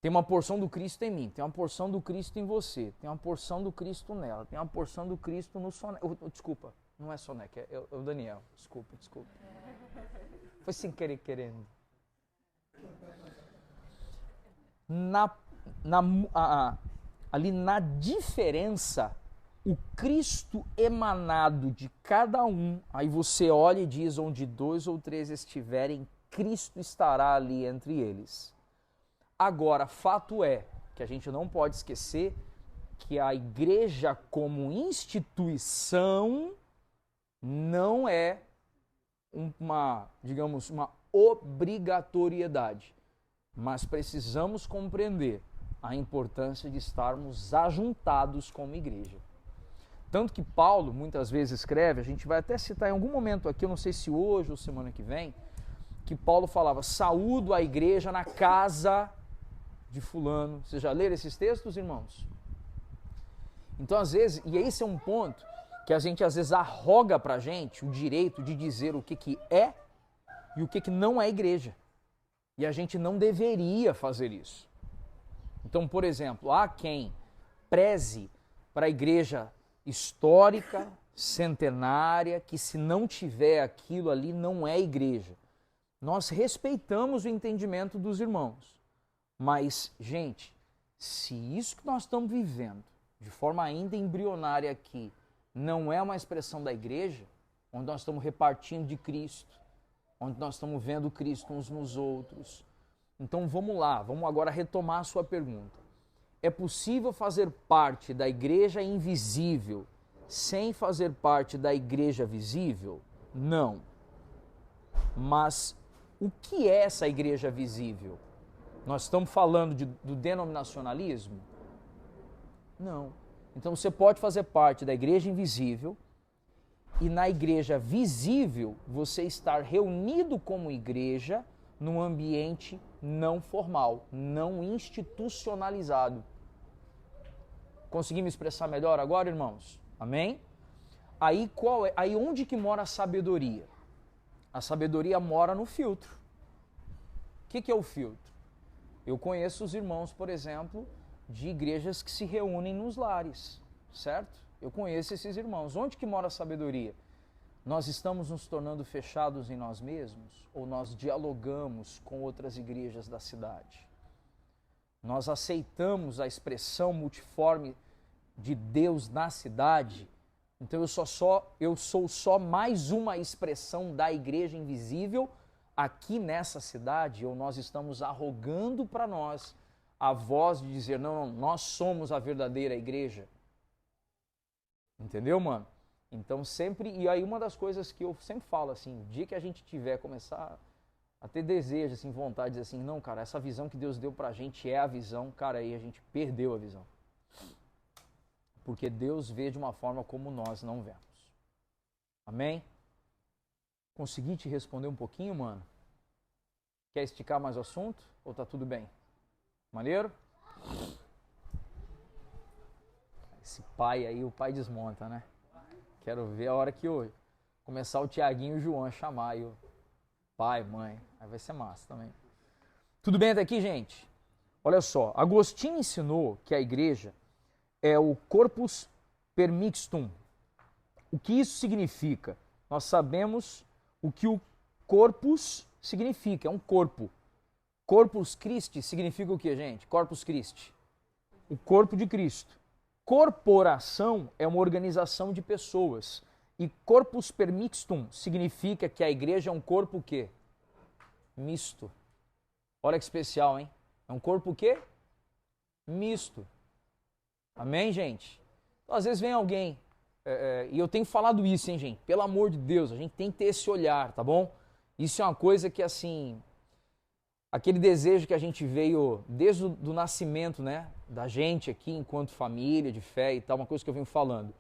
tem uma porção do Cristo em mim, tem uma porção do Cristo em você, tem uma porção do Cristo nela, tem uma porção do Cristo no Soneca. Desculpa, não é Soneca, é o Daniel. Desculpa. Foi sem querer, querendo. Ali na diferença, o Cristo emanado de cada um, aí você olha e diz, onde 2 ou 3 estiverem, Cristo estará ali entre eles. Agora, fato é que a gente não pode esquecer que a igreja como instituição não é uma obrigatoriedade, mas precisamos compreender a importância de estarmos ajuntados como igreja. Tanto que Paulo muitas vezes escreve, a gente vai até citar em algum momento aqui, eu não sei se hoje ou semana que vem, que Paulo falava, saúdo a igreja na casa de fulano. Vocês já leram esses textos, irmãos? Então, às vezes, e esse é um ponto que a gente às vezes arroga pra gente o direito de dizer o que é e o que não é igreja. E a gente não deveria fazer isso. Então, por exemplo, há quem preze para a igreja histórica, centenária, que se não tiver aquilo ali não é igreja. Nós respeitamos o entendimento dos irmãos, mas, gente, se isso que nós estamos vivendo, de forma ainda embrionária aqui, não é uma expressão da igreja, onde nós estamos repartindo de Cristo, onde nós estamos vendo Cristo uns nos outros. Então vamos lá, vamos agora retomar a sua pergunta. É possível fazer parte da igreja invisível sem fazer parte da igreja visível? Não. Mas o que é essa igreja visível? Nós estamos falando do denominacionalismo? Não. Então você pode fazer parte da igreja invisível e na igreja visível você estar reunido como igreja num ambiente não formal, não institucionalizado. Consegui me expressar melhor agora, irmãos? Amém? Aí onde que mora a sabedoria? A sabedoria mora no filtro. O que é o filtro? Eu conheço os irmãos, por exemplo, de igrejas que se reúnem nos lares, certo? Eu conheço esses irmãos. Onde que mora a sabedoria? Nós estamos nos tornando fechados em nós mesmos ou nós dialogamos com outras igrejas da cidade? Nós aceitamos a expressão multiforme de Deus na cidade? Então eu sou só mais uma expressão da igreja invisível aqui nessa cidade, ou nós estamos arrogando para nós a voz de dizer, não, nós somos a verdadeira igreja. Entendeu, mano? Então sempre, e aí uma das coisas que eu sempre falo assim, o dia que a gente tiver, começar a ter desejo, assim, vontade de dizer assim, não, cara, essa visão que Deus deu pra gente é a visão, cara, aí a gente perdeu a visão. Porque Deus vê de uma forma como nós não vemos. Amém? Consegui te responder um pouquinho, mano? Quer esticar mais o assunto? Ou tá tudo bem? Maneiro? Esse pai aí, o pai desmonta, né? Quero ver a hora que eu começar o Tiaguinho e o João a chamar aí o pai, mãe. Aí vai ser massa também. Tudo bem até aqui, gente? Olha só, Agostinho ensinou que a igreja é o corpus permixtum. O que isso significa? Nós sabemos o que o corpus significa, é um corpo. Corpus Christi significa o que, gente? Corpus Christi. O corpo de Cristo. Corporação é uma organização de pessoas. E corpus permixtum significa que a igreja é um corpo o quê? Misto. Olha que especial, hein? É um corpo o quê? Misto. Amém, gente? Então, às vezes vem alguém, e eu tenho falado isso, hein, gente? Pelo amor de Deus, a gente tem que ter esse olhar, tá bom? Isso é uma coisa que, assim, aquele desejo que a gente veio desde o nascimento, né, da gente aqui, enquanto família, de fé e tal, uma coisa que eu venho falando,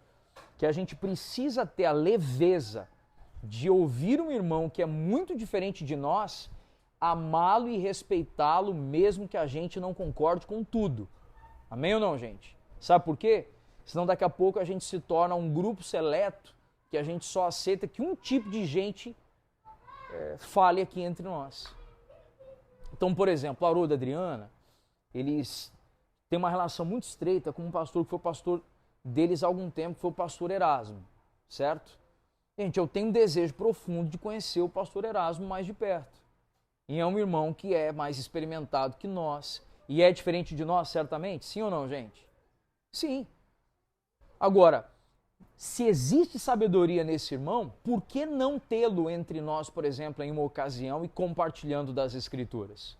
que a gente precisa ter a leveza de ouvir um irmão que é muito diferente de nós, amá-lo e respeitá-lo, mesmo que a gente não concorde com tudo. Amém ou não, gente? Sabe por quê? Senão daqui a pouco a gente se torna um grupo seleto que a gente só aceita que um tipo de gente fale aqui entre nós. Então, por exemplo, a Haroldo e a Adriana, eles têm uma relação muito estreita com um pastor que foi pastor deles há algum tempo, que foi o pastor Erasmo, certo? Gente, eu tenho um desejo profundo de conhecer o pastor Erasmo mais de perto. E é um irmão que é mais experimentado que nós. E é diferente de nós, certamente? Sim ou não, gente? Sim. Agora, se existe sabedoria nesse irmão, por que não tê-lo entre nós, por exemplo, em uma ocasião e compartilhando das Escrituras?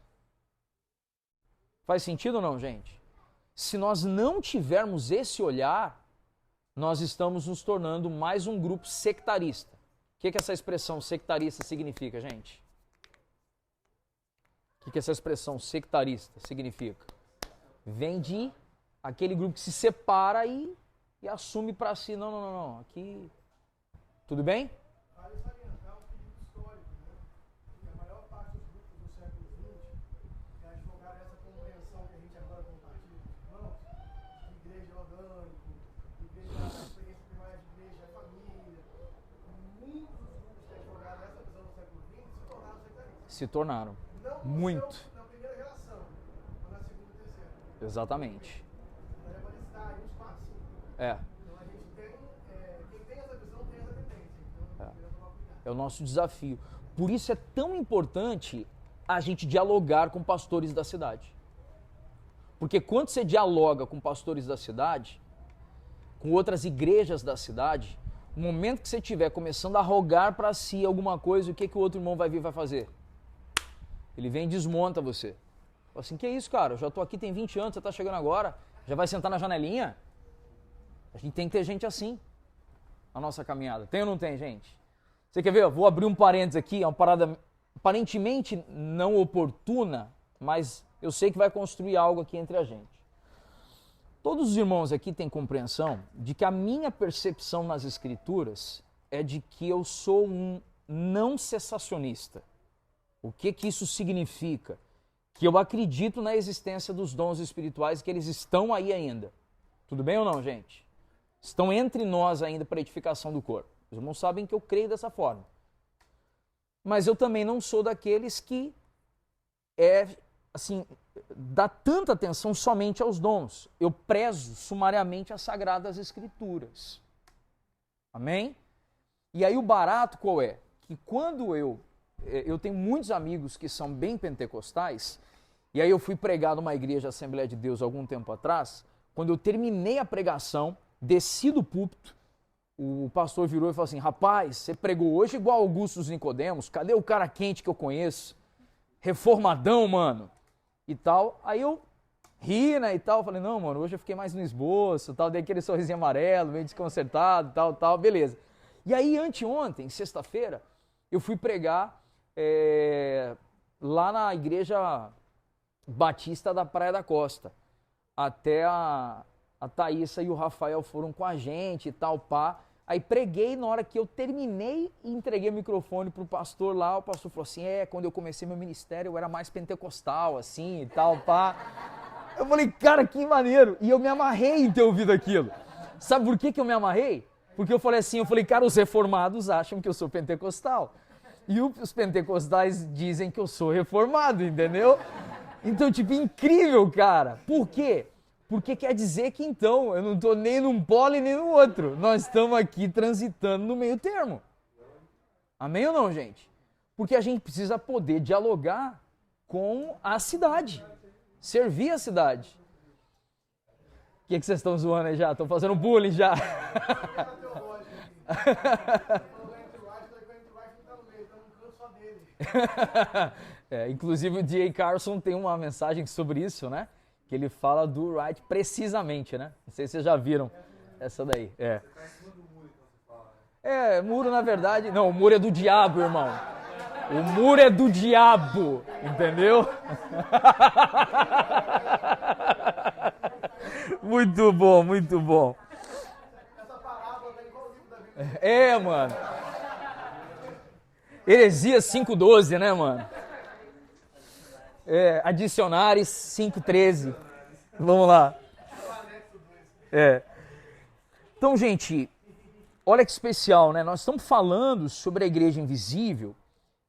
Faz sentido ou não, gente? Se nós não tivermos esse olhar, nós estamos nos tornando mais um grupo sectarista. O que essa expressão sectarista significa, gente? O que essa expressão sectarista significa? Vem de aquele grupo que se separa e assume para si, não, aqui, tudo bem? Vale salientar um período histórico, né? Que a maior parte dos grupos do século XX que advogaram essa compreensão que a gente agora compartilha com os irmãos, de igreja orgânico, igreja, a experiência primária de igreja, família. Muitos dos grupos que advogaram essa visão do século XX se tornaram Se tornaram. Não Muito. na primeira geração, mas na segunda e terceira. Exatamente. Daí vai estar aí uns 4, 5. É. Então a gente tem, quem tem essa visão tem essa tendência. Então, precisa tomar cuidado. É o nosso desafio. Por isso é tão importante a gente dialogar com pastores da cidade. Porque quando você dialoga com pastores da cidade, com outras igrejas da cidade, no momento que você estiver começando a rogar para si alguma coisa, o que o outro irmão vai vir e vai fazer? Ele vem e desmonta você. Fala assim, que isso, cara? Eu já tô aqui tem 20 anos, você tá chegando agora? Já vai sentar na janelinha? A gente tem que ter gente assim na nossa caminhada. Tem ou não tem, gente? Você quer ver? Eu vou abrir um parênteses aqui, é uma parada aparentemente não oportuna, mas eu sei que vai construir algo aqui entre a gente. Todos os irmãos aqui têm compreensão de que a minha percepção nas Escrituras é de que eu sou um não cessacionista. O que isso significa? Que eu acredito na existência dos dons espirituais, que eles estão aí ainda. Tudo bem ou não, gente? Estão entre nós ainda para a edificação do corpo. Os irmãos sabem que eu creio dessa forma. Mas eu também não sou daqueles que dá tanta atenção somente aos dons. Eu prezo sumariamente as Sagradas Escrituras. Amém? E aí o barato qual é? Que quando eu tenho muitos amigos que são bem pentecostais, e aí eu fui pregar numa igreja Assembleia de Deus algum tempo atrás, quando eu terminei a pregação, desci do púlpito, o pastor virou e falou assim, rapaz, você pregou hoje igual Augusto dos Nicodemos, cadê o cara quente que eu conheço? Reformadão, mano. E tal, aí eu ri, né, e tal, falei, não, mano, hoje eu fiquei mais no esboço, tal, dei aquele sorrisinho amarelo, meio desconcertado, tal, beleza. E aí, anteontem, sexta-feira, eu fui pregar lá na igreja batista da Praia da Costa. Até a Thaísa e o Rafael foram com a gente e tal, pá. Aí preguei, na hora que eu terminei e entreguei o microfone pro pastor lá, o pastor falou assim, quando eu comecei meu ministério eu era mais pentecostal, assim e tal, pá. Eu falei, cara, que maneiro. E eu me amarrei em ter ouvido aquilo. Sabe por que eu me amarrei? Porque eu falei assim, cara, os reformados acham que eu sou pentecostal. E os pentecostais dizem que eu sou reformado, entendeu? Então, tipo, incrível, cara. Por quê? Porque quer dizer que, então, eu não estou nem num polo e nem no outro. Nós estamos aqui transitando no meio termo. Amém ou não, gente? Porque a gente precisa poder dialogar com a cidade. Servir a cidade. O que vocês estão zoando aí já? Estão fazendo bullying já. Inclusive o D.A. Carson tem uma mensagem sobre isso, né? Que ele fala do Wright precisamente, né? Não sei se vocês já viram essa daí. Muro na verdade... Não, o muro é do diabo, irmão. O muro é do diabo, entendeu? Muito bom, muito bom. Essa parábola tá igual o livro da Bíblia. Mano. Heresias 5:12, né, mano? Adicionares 5:13. Vamos lá. Então, gente, olha que especial, né? Nós estamos falando sobre a igreja invisível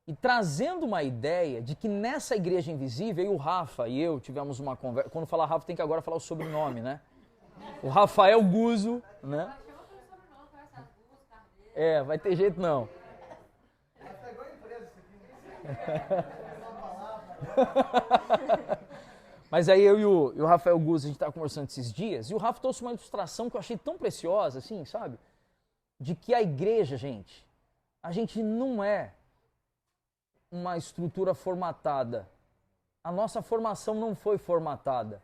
e trazendo uma ideia de que nessa igreja invisível, eu, o Rafa e eu tivemos uma conversa. Quando falar Rafa, tem que agora falar o sobrenome, né? O Rafael Guzzo, né? Vai ter jeito não. Mas aí eu e o Rafael Guzzo, a gente estava conversando esses dias, e o Rafa trouxe uma ilustração que eu achei tão preciosa, assim, sabe? De que a igreja, gente, a gente não é uma estrutura formatada. A nossa formação não foi formatada.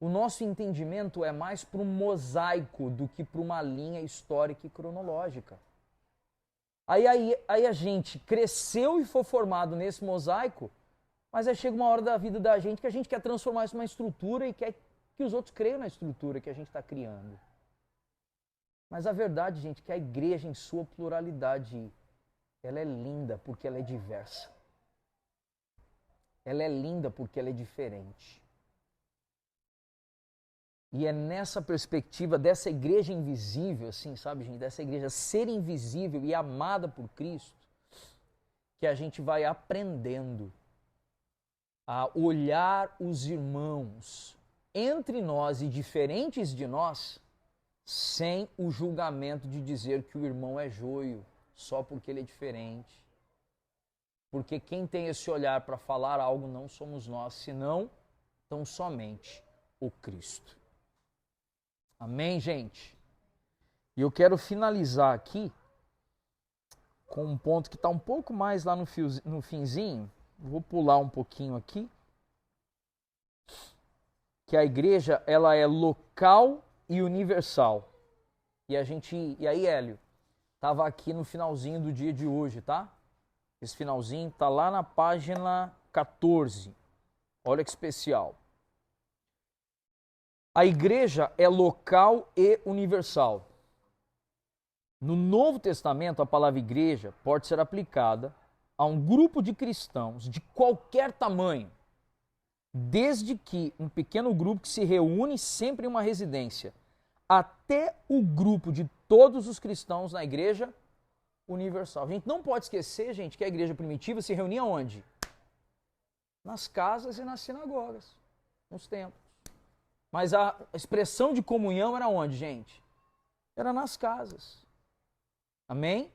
O nosso entendimento é mais para um mosaico do que para uma linha histórica e cronológica. Aí a gente cresceu e foi formado nesse mosaico, mas aí chega uma hora da vida da gente que a gente quer transformar isso numa estrutura e quer que os outros creiam na estrutura que a gente está criando. Mas a verdade, gente, é que a igreja em sua pluralidade, ela é linda porque ela é diversa. Ela é linda porque ela é diferente. E é nessa perspectiva dessa igreja invisível, assim, sabe, gente? Dessa igreja ser invisível e amada por Cristo, que a gente vai aprendendo a olhar os irmãos entre nós e diferentes de nós, sem o julgamento de dizer que o irmão é joio, só porque ele é diferente. Porque quem tem esse olhar para falar algo não somos nós, senão tão somente o Cristo. Amém, gente? E eu quero finalizar aqui com um ponto que está um pouco mais lá no finzinho. Vou pular um pouquinho aqui. Que a igreja, ela é local e universal. E aí, Hélio, estava aqui no finalzinho do dia de hoje, tá? Esse finalzinho está lá na página 14. Olha que especial. A igreja é local e universal. No Novo Testamento, a palavra igreja pode ser aplicada a um grupo de cristãos de qualquer tamanho, desde que um pequeno grupo que se reúne sempre em uma residência, até o grupo de todos os cristãos na igreja universal. A gente não pode esquecer, gente, que a igreja primitiva se reunia onde? Nas casas e nas sinagogas, nos templos. Mas a expressão de comunhão era onde, gente? Era nas casas. Amém?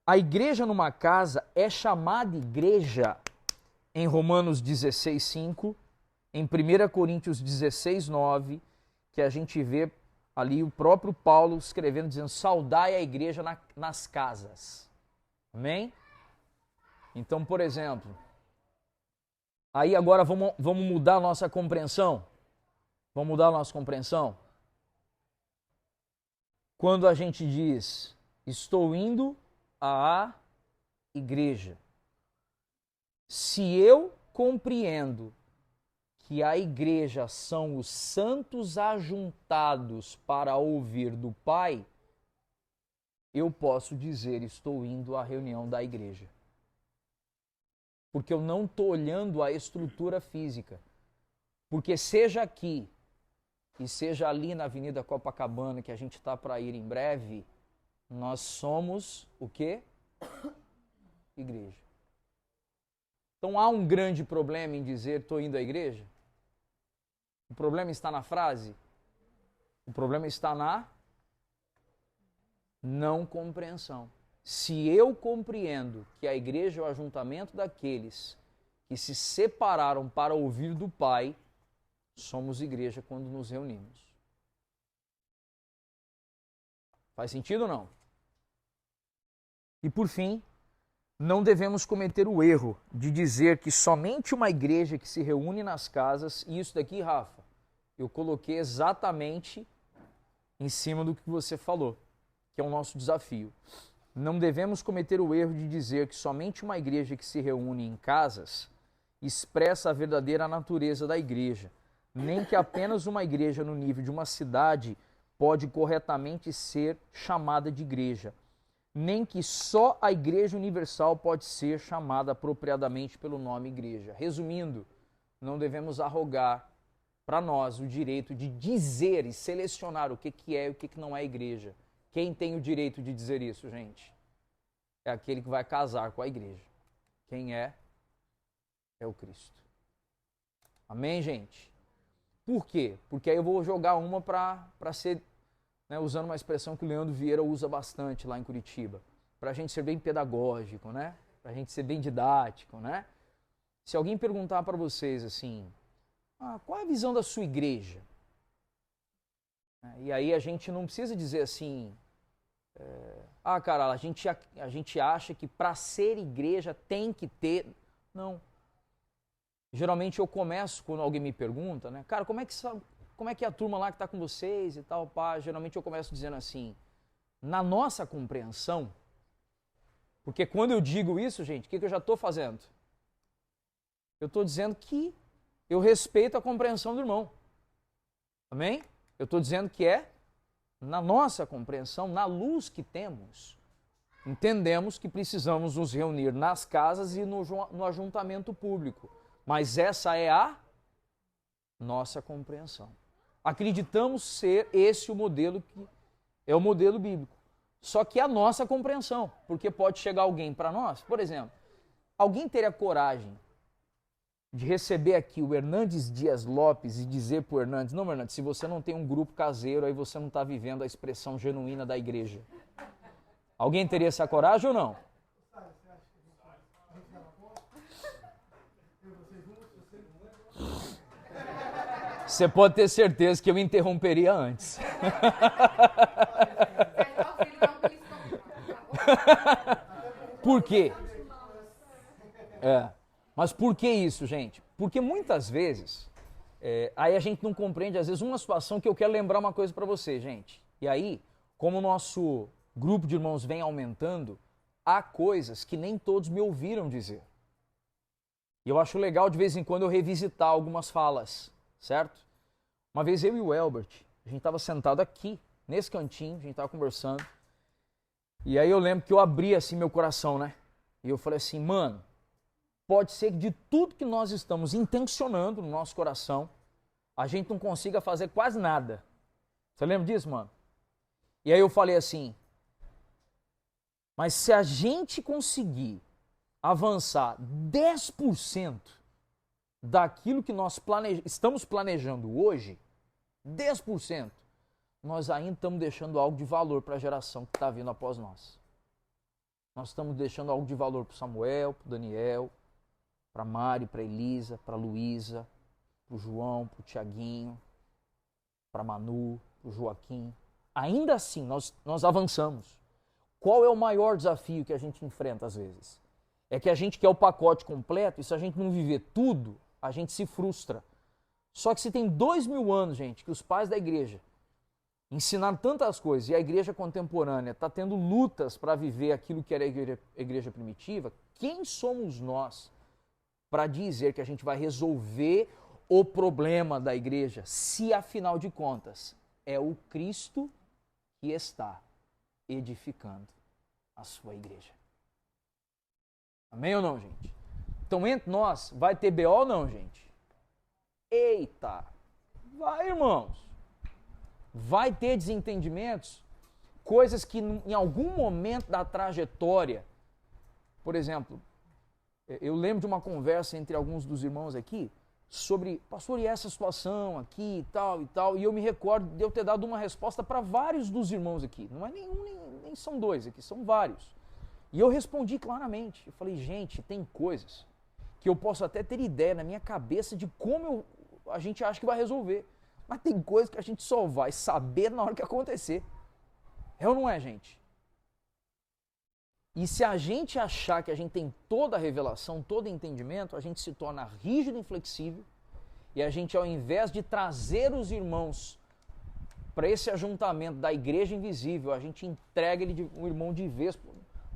A igreja numa casa é chamada igreja em Romanos 16:5, em 1 Coríntios 16:9, que a gente vê ali o próprio Paulo escrevendo, dizendo, saudai a igreja nas casas. Amém? Então, por exemplo, aí agora vamos mudar a nossa compreensão? Vamos mudar a nossa compreensão? Quando a gente diz, estou indo à igreja. Se eu compreendo que a igreja são os santos ajuntados para ouvir do Pai, eu posso dizer, estou indo à reunião da igreja. Porque eu não estou olhando a estrutura física. Porque seja aqui e seja ali na Avenida Copacabana, que a gente está para ir em breve, nós somos o quê? Igreja. Então há um grande problema em dizer estou indo à igreja? O problema está na frase? O problema está na não compreensão. Se eu compreendo que a igreja é o ajuntamento daqueles que se separaram para ouvir do Pai, somos igreja quando nos reunimos. Faz sentido ou não? E por fim, não devemos cometer o erro de dizer que somente uma igreja que se reúne nas casas, e isso daqui, Rafa, eu coloquei exatamente em cima do que você falou, que é o nosso desafio. Não devemos cometer o erro de dizer que somente uma igreja que se reúne em casas expressa a verdadeira natureza da igreja, nem que apenas uma igreja no nível de uma cidade pode corretamente ser chamada de igreja, nem que só a Igreja Universal pode ser chamada apropriadamente pelo nome igreja. Resumindo, não devemos arrogar para nós o direito de dizer e selecionar o que é e o que não é igreja. Quem tem o direito de dizer isso, gente? É aquele que vai casar com a igreja. Quem é? É o Cristo. Amém, gente? Por quê? Porque aí eu vou jogar uma para ser, né, usando uma expressão que o Leandro Vieira usa bastante lá em Curitiba, para a gente ser bem pedagógico, né? Para a gente ser bem didático, né? Se alguém perguntar para vocês assim, qual é a visão da sua igreja? E aí a gente não precisa dizer assim, cara, a gente acha que para ser igreja tem que ter... Não. Geralmente eu começo, quando alguém me pergunta, né? Cara, como é que é a turma lá que está com vocês e tal, pá? Geralmente eu começo dizendo assim, na nossa compreensão, porque quando eu digo isso, gente, o que eu já estou fazendo? Eu estou dizendo que eu respeito a compreensão do irmão. Amém? Eu estou dizendo que na nossa compreensão, na luz que temos, entendemos que precisamos nos reunir nas casas e no ajuntamento público. Mas essa é a nossa compreensão. Acreditamos ser esse o modelo que é o modelo bíblico. Só que é a nossa compreensão, porque pode chegar alguém para nós, por exemplo, alguém teria coragem de receber aqui o Hernandes Dias Lopes e dizer para o Hernandes, não, Hernandes, se você não tem um grupo caseiro, aí você não está vivendo a expressão genuína da igreja. Alguém teria essa coragem ou não? Você pode ter certeza que eu interromperia antes. Por quê? Mas por que isso, gente? Porque muitas vezes, aí a gente não compreende, às vezes, uma situação que eu quero lembrar uma coisa para você, gente. E aí, como o nosso grupo de irmãos vem aumentando, há coisas que nem todos me ouviram dizer. E eu acho legal, de vez em quando, eu revisitar algumas falas, certo? Uma vez eu e o Elbert, a gente estava sentado aqui, nesse cantinho, a gente estava conversando. E aí eu lembro que eu abri assim meu coração, né? E eu falei assim, mano, pode ser que de tudo que nós estamos intencionando no nosso coração, a gente não consiga fazer quase nada. Você lembra disso, mano? E aí eu falei assim, mas se a gente conseguir avançar 10% daquilo que nós estamos planejando hoje, 10%, nós ainda estamos deixando algo de valor para a geração que está vindo após nós. Nós estamos deixando algo de valor para o Samuel, para o Daniel, para a Mari, para a Elisa, para a Luísa, para o João, para o Tiaguinho, para a Manu, para o Joaquim. Ainda assim, nós avançamos. Qual é o maior desafio que a gente enfrenta às vezes? É que a gente quer o pacote completo e se a gente não viver tudo, a gente se frustra. Só que se tem 2000 anos, gente, que os pais da igreja ensinaram tantas coisas e a igreja contemporânea está tendo lutas para viver aquilo que era a igreja primitiva, quem somos nós para dizer que a gente vai resolver o problema da igreja, se afinal de contas é o Cristo que está edificando a sua igreja? Amém ou não, gente? Então, entre nós, vai ter BO ou não, gente? Eita! Vai, irmãos! Vai ter desentendimentos, coisas que em algum momento da trajetória, por exemplo, eu lembro de uma conversa entre alguns dos irmãos aqui sobre, pastor, e essa situação aqui e tal, e eu me recordo de eu ter dado uma resposta para vários dos irmãos aqui, não é nenhum, nem são dois aqui, são vários. E eu respondi claramente, eu falei, gente, tem coisas que eu posso até ter ideia na minha cabeça de como a gente acha que vai resolver. Mas tem coisas que a gente só vai saber na hora que acontecer. É ou não é, gente? E se a gente achar que a gente tem toda a revelação, todo o entendimento, a gente se torna rígido e inflexível. E a gente, ao invés de trazer os irmãos para esse ajuntamento da igreja invisível, a gente entrega um irmão de vez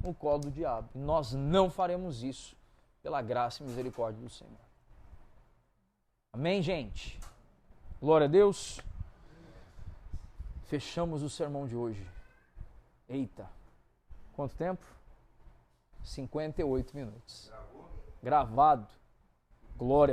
no colo do diabo. E nós não faremos isso pela graça e misericórdia do Senhor. Amém, gente? Glória a Deus. Fechamos o sermão de hoje. Eita. Quanto tempo? 58 minutos. Gravado. Glória